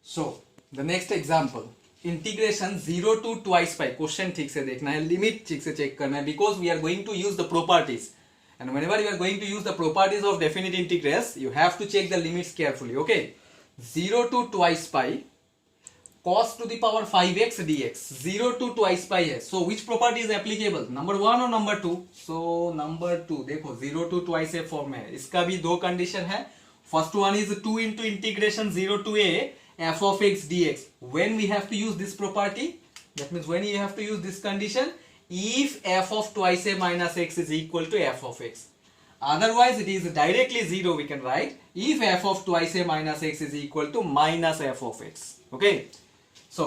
So the next example, integration 0 to 2 pi. Question ठीक से देखना है, लिमिट ठीक से चेक करना है, because we are going to use the properties. And whenever you are going to use the properties of definite integrals, you have to check the limits carefully. Okay, 0 to 2 pi cos to the power 5x dx. 0 to 2 pi है. So which property is applicable? Number 1 or number 2? So number 2. देखो 0 to 2 से form में है. इसका भी दो condition है. First one is 2 into integration 0 to a f of x dx. When we have to use this property, that means when you have to use this condition, if f of twice a minus x is equal to f of x. Otherwise it is directly 0, we can write if f of twice a minus x is equal to minus f of x. Okay, so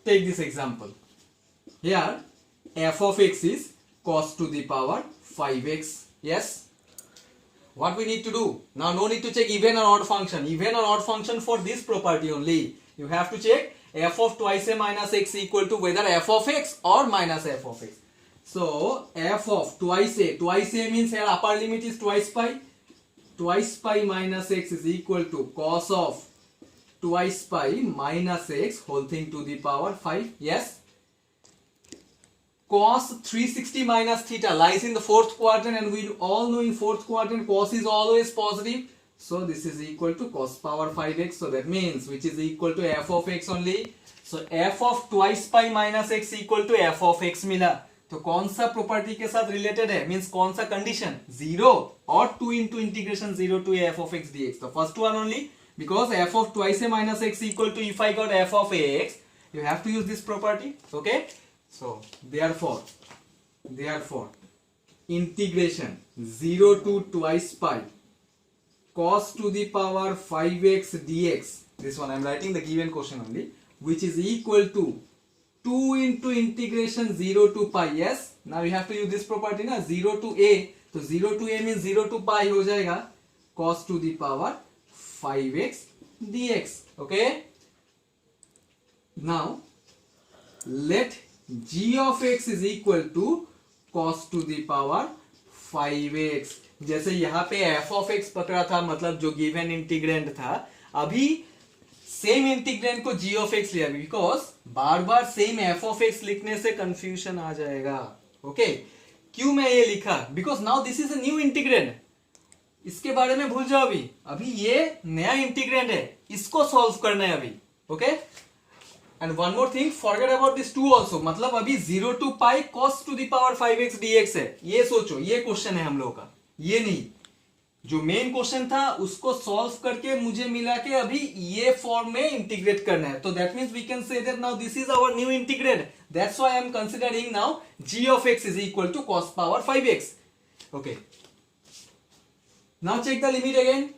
take this example. Here f of x is cos to the power 5x. Yes, what we need to do now? No need to check even or odd function. Even or odd function for this property only. You have to check f of twice a minus x equal to whether f of x or minus f of x. So f of twice a means here upper limit is twice pi minus x is equal to cos of twice pi minus x whole thing to the power 5. Yes, cos 360 minus theta lies in the fourth quadrant, and we all know in fourth quadrant cos is always positive. So this is equal to cos power 5x. So that means which is equal to f of x only. So f of twice pi minus x equal to f of x मिला. तो कौन सा property के साथ related है? Means कौन सा condition? 0 और 2 into integration 0 to f of x dx. The first one only, because f of twice a minus x equal to, if I got f of x, you have to use this property. Okay, so therefore integration 0 to twice pi cos to the power 5x dx, this one I am writing the given question only, which is equal to 2 into integration 0 to pi. Yes, now you have to use this property na, 0 to a, तो 0 to a means 0 to pi हो जाएगा cos to the power 5x dx. Okay, now let g of x is equal to cos to the power 5x. जैसे यहाँ पे f of x पकड़ा था, मतलब जो गिवन इंटीग्रेंड था, अभी सेम इंटीग्रेंड को g of x लिया, because bar bar same f of x लिखने से कंफ्यूजन आ जाएगा. ओके, क्यों मैं ये लिखा? Because now this is a new integrand. इसके बारे में भूल जाओ, अभी ये नया इंटीग्रेंड है, इसको सॉल्व करना है अभी. Okay, and one more thing, forget about this 2 also. मतलब अभी 0 to pi cos to the power 5x dx है. ये सोचो, ये क्वेश्चन है हम लोग का, ये नहीं. जो मेन क्वेश्चन था उसको सॉल्व करके मुझे मिला कि अभी ये फॉर्म में इंटीग्रेट करना है. तो that means we can say that now this is our new integrand. That's why I am considering now g of x is equal to cos power 5x. Okay, now check the limit again.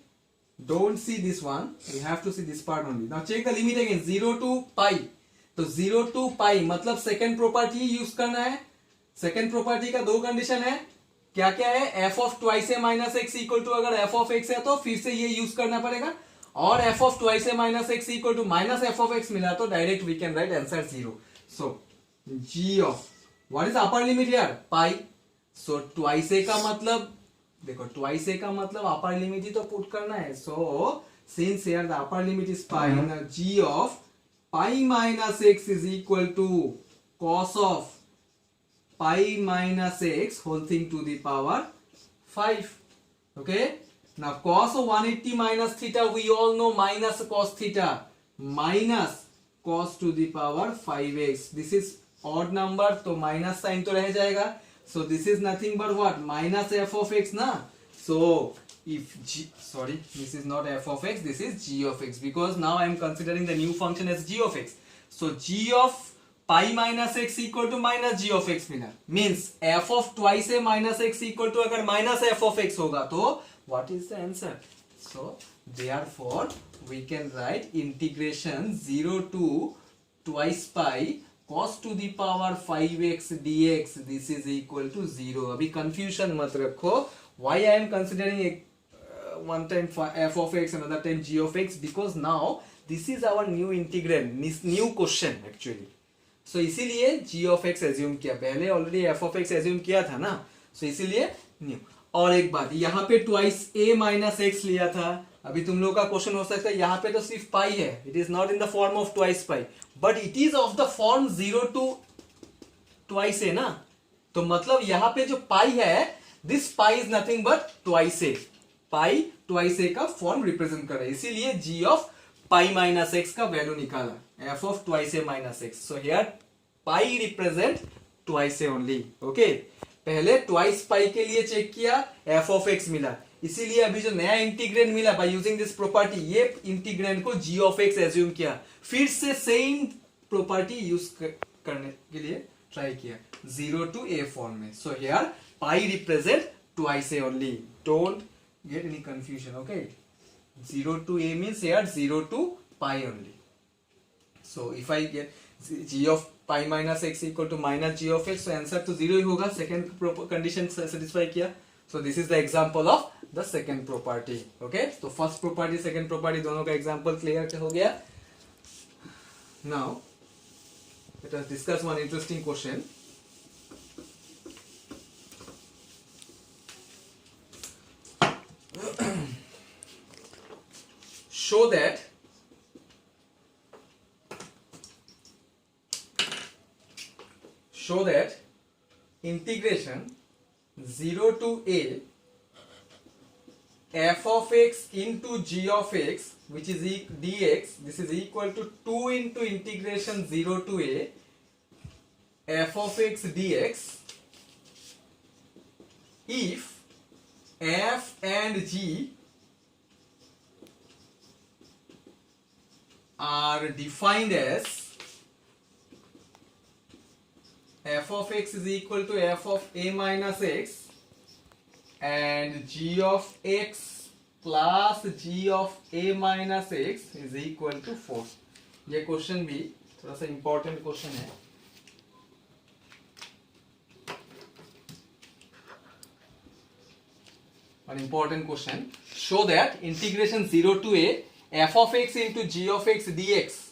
Don't see this one, you have to see this part only. Now check the limit again. 0 to pi, तो 0 to pi मतलब second property use करना है. Second property का दो condition है. क्या क्या है? f of twice a minus x equal to, अगर f of x है तो फिर से ये यूज करना पड़ेगा, और f of twice a minus x equal to minus f of x मिला तो direct we can write answer 0. So g of what is upper limit here? pi. So twice a का मतलब, देखो twice a का मतलब upper limit ही तो put करना है. So since here the upper limit is pi, g of pi minus x is equal to cos of pi minus x whole thing to the power 5. Okay, now cos of 180 minus theta, we all know minus cos theta, minus cos to the power 5x. This is odd number, तो minus sign तो रह जाएगा. So this is nothing but what? Minus f of x ना. So if g, sorry, this is not f of x, this is g of x, because now I am considering the new function as g of x. So g of pi minus x equal to minus g of x मिला, means f of twice a minus x equal to, अगर minus f of x होगा तो what is the answer? So therefore we can write integration 0 to twice pi cos to the power 5x dx, this is equal to 0. अभी confusion मत रखो. Why I am considering one time f of x, another time g of x, because now this is our new integrand, new question actually. So इसीलिए g of x assume किया, पहले already f of x assume किया था ना, so इसीलिए new. और एक बात, यहाँ पे ट्वाइस a माइनस एक्स लिया था, अभी तुम लोग का क्वेश्चन हो सकता है यहाँ पे तो सिर्फ पाई है, it is not in the form of twice pi, but it is of the form 0 to twice a ना, तो मतलब यहाँ पे जो पाई है, this pi is nothing but twice a, pi twice a का फॉर्म रिप्रेजेंट कर रहा है, इसीलिए g of pi minus x का वैल्यू निकाला, f of twice a minus x, so here pi represent twice a only. Okay, पहले twice पाई के लिए चेक किया, f ऑफ एक्स मिला, इसीलिए अभी जो नया इंटीग्रेंड मिला बाय यूजिंग दिस प्रॉपर्टी, ये इंटीग्रेंड को g ऑफ एक्स एज्यूम किया, फिर से सेम प्रॉपर्टी यूज करने के लिए ट्राई किया 0 to a फॉर्म में, सो here pi represent twice a only, don't get any confusion. Okay, 0 to a means here 0 to pi only, so if I get g of pi minus x equal to minus g of x, so answer तो 0 ही होगा, second condition satisfy किया, so this is the example of the second property। okay, तो first property second property दोनों का example clear हो गया। now let us discuss one interesting question। show that integration 0 to a f of x into g of x which is dx, this is equal to 2 into integration 0 to a f of x dx if f and g are defined as f of x is equal to f of a minus x and g of x plus g of a minus x is equal to 4। ये question भी थोड़ा सा important question है। An important question, show that integration 0 to a f of x into g of x dx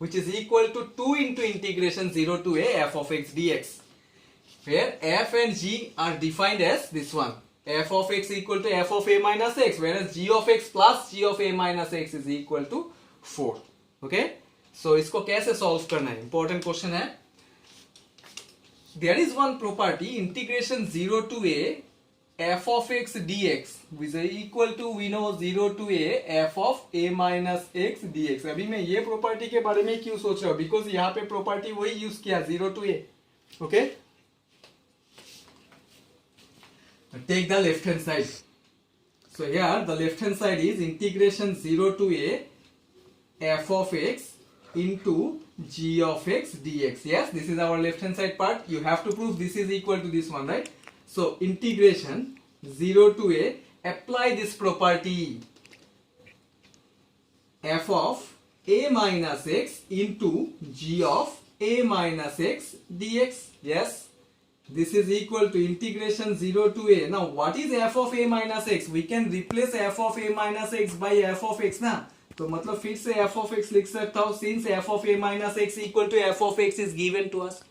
which is equal to 2 into integration 0 to a f of x dx, where f and g are defined as this one, f of x equal to f of a minus x, whereas g of x plus g of a minus x is equal to 4। okay, so इसको कैसे solve करना है, important question है। there is one property integration 0 to a f of x dx which is equal to we know 0 to a f of a minus x dx। अभी मैं ये property के बारे में क्यों सोच रहा हूँ, बिकॉज यहाँ पे प्रॉपर्टी वही यूज किया 0 to a। Okay, take the left hand side, so here the left hand side is integration 0 to a f of x into g of x dx। yes, this is our left hand side part, you have to prove this is equal to this one, right? So integration 0 to a, apply this property f of a minus x into g of a minus x dx। yes, this is equal to integration 0 to a। now what is f of a minus x, we can replace f of a minus x by f of x ना, तो मतलब फिर से f of x लिख सकता हूँ, since f of a minus x equal to f of x is given to us।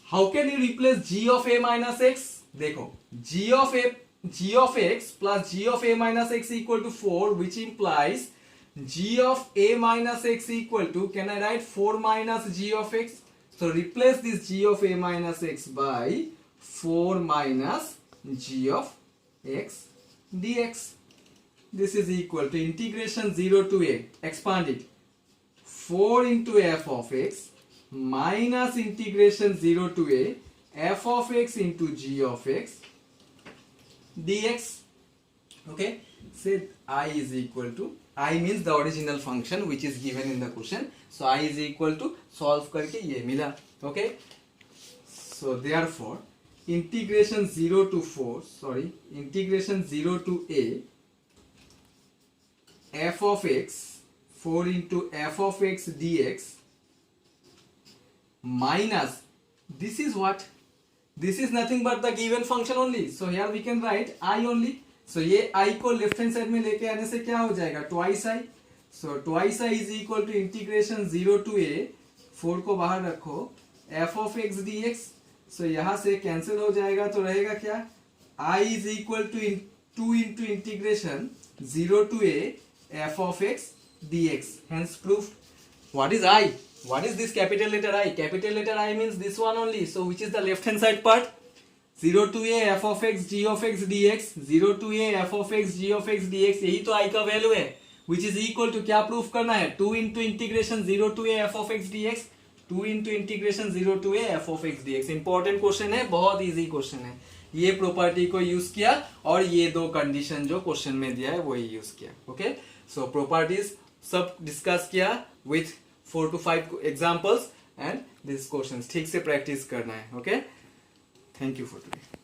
how can you replace g of a minus x, देखो g of x plus g of a minus x equal to 4 which implies g of a minus x equal to, can I write 4 minus g of x, so replace this g of a minus x by 4 minus g of x dx, this is equal to integration 0 to a, expand it, 4 into f of x minus integration 0 to a f of x into g of x dx। okay, say I is equal to, I means the original function which is given in the question, so I is equal to solve करके ये मिला। okay, so therefore integration 0 to 4, sorry, integration 0 to a f of x 4 into f of x dx minus, this is what, this is nothing but the given function only, so here we can write I only, so ये I को left hand side में लेके आने से क्या हो जाएगा, twice I, so twice I is equal to integration 0 to a, 4 को बाहर रखो, f of x dx, so यहाँ से कैंसिल हो जाएगा, तो रहेगा क्या, I is equal to 2 into integration 0 to a f of x dx, hence proved. What is I? What is this capital letter I? Capital letter I means this one only. So which is the left hand side part? 0 to a f of x g of x dx, 0 to a f of x g of x dx, यही तो I का value है, which is equal to, क्या proof करना है? 2 into integration 0 to a f of x dx, 2 into integration 0 to a f of x dx. Important question है, बहुत easy question है. ये प्रॉपर्टी को यूज किया और ये दो कंडीशन जो क्वेश्चन में दिया है वही यूज किया. ओके, सो प्रॉपर्टीज सब डिस्कस किया with 4 to 5 examples and this question ठीक से प्रैक्टिस करना है. Okay, thank you for today.